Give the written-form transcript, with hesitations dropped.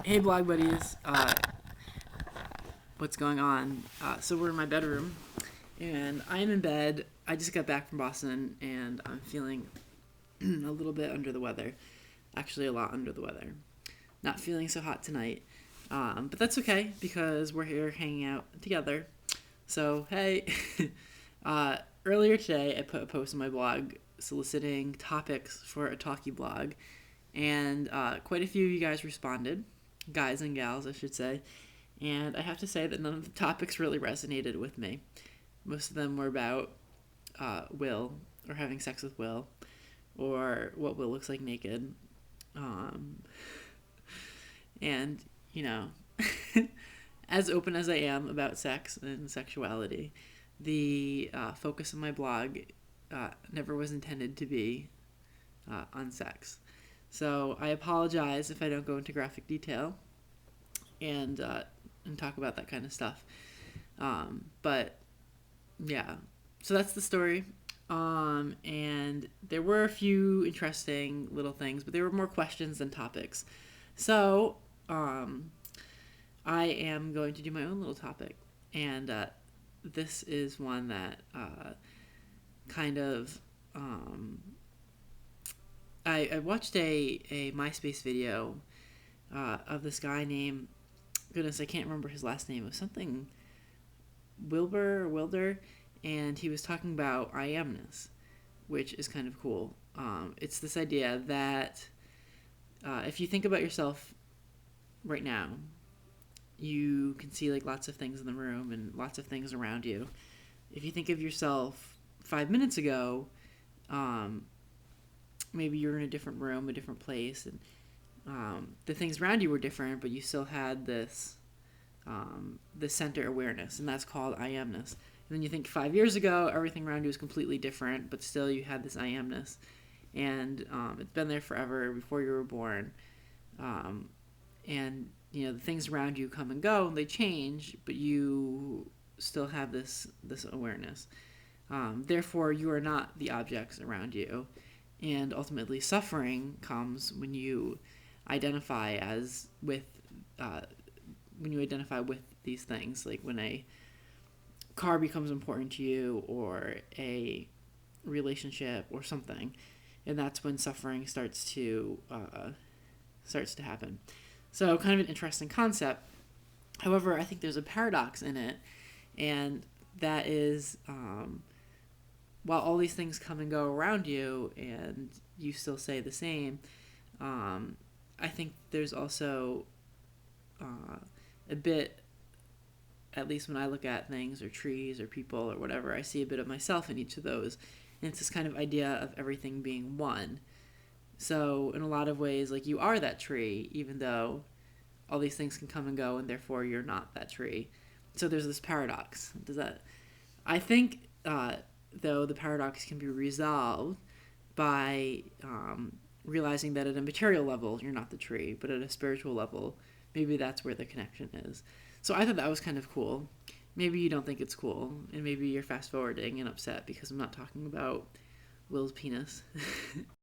Hey blog buddies, what's going on? So we're in my bedroom, and I am in bed. I just got back from Boston, and I'm feeling a little bit under the weather. Actually, a lot under the weather. Not feeling so hot tonight, but that's okay because we're here hanging out together. So hey, earlier today I put a post on my blog soliciting topics for a talkie blog, and quite a few of you guys responded, guys and gals, I should say. And I have to say that none of the topics really resonated with me. Most of them were about Will, or having sex with Will, or what Will looks like naked. Um, and, you know, as open as I am about sex and sexuality, the focus of my blog never was intended to be on sex. So I apologize if I don't go into graphic detail and talk about that kind of stuff. But yeah, so that's the story. And there were a few interesting little things, but there were more questions than topics. So I am going to do my own little topic, and this is one that kind of I watched a MySpace video of this guy named, goodness, I can't remember his last name. It was something Wilbur or Wilder, and he was talking about am-ness, which is kind of cool. It's this idea that if you think about yourself right now, you can see like lots of things in the room and lots of things around you. If you think of yourself 5 minutes ago, maybe you're in a different room, a different place, and the things around you were different, but you still had this center awareness, and that's called I amness. And then you think 5 years ago, everything around you was completely different, but still you had this I amness, and it's been there forever before you were born. And you know the things around you come and go, and they change, but you still have this awareness. Therefore, you are not the objects around you, and ultimately, suffering comes when you identify with these things, like when a car becomes important to you, or a relationship, or something, and that's when suffering starts to happen. So, kind of an interesting concept. However, I think there's a paradox in it, and that is, while all these things come and go around you, and you still say the same, I think there's also a bit, at least when I look at things or trees or people or whatever, I see a bit of myself in each of those. And it's this kind of idea of everything being one. So in a lot of ways, like, you are that tree, even though all these things can come and go, and therefore you're not that tree. So there's this paradox. I think, though, the paradox can be resolved by realizing that at a material level, you're not the tree, but at a spiritual level, maybe that's where the connection is. So I thought that was kind of cool. Maybe you don't think it's cool, and maybe you're fast forwarding and upset because I'm not talking about Will's penis.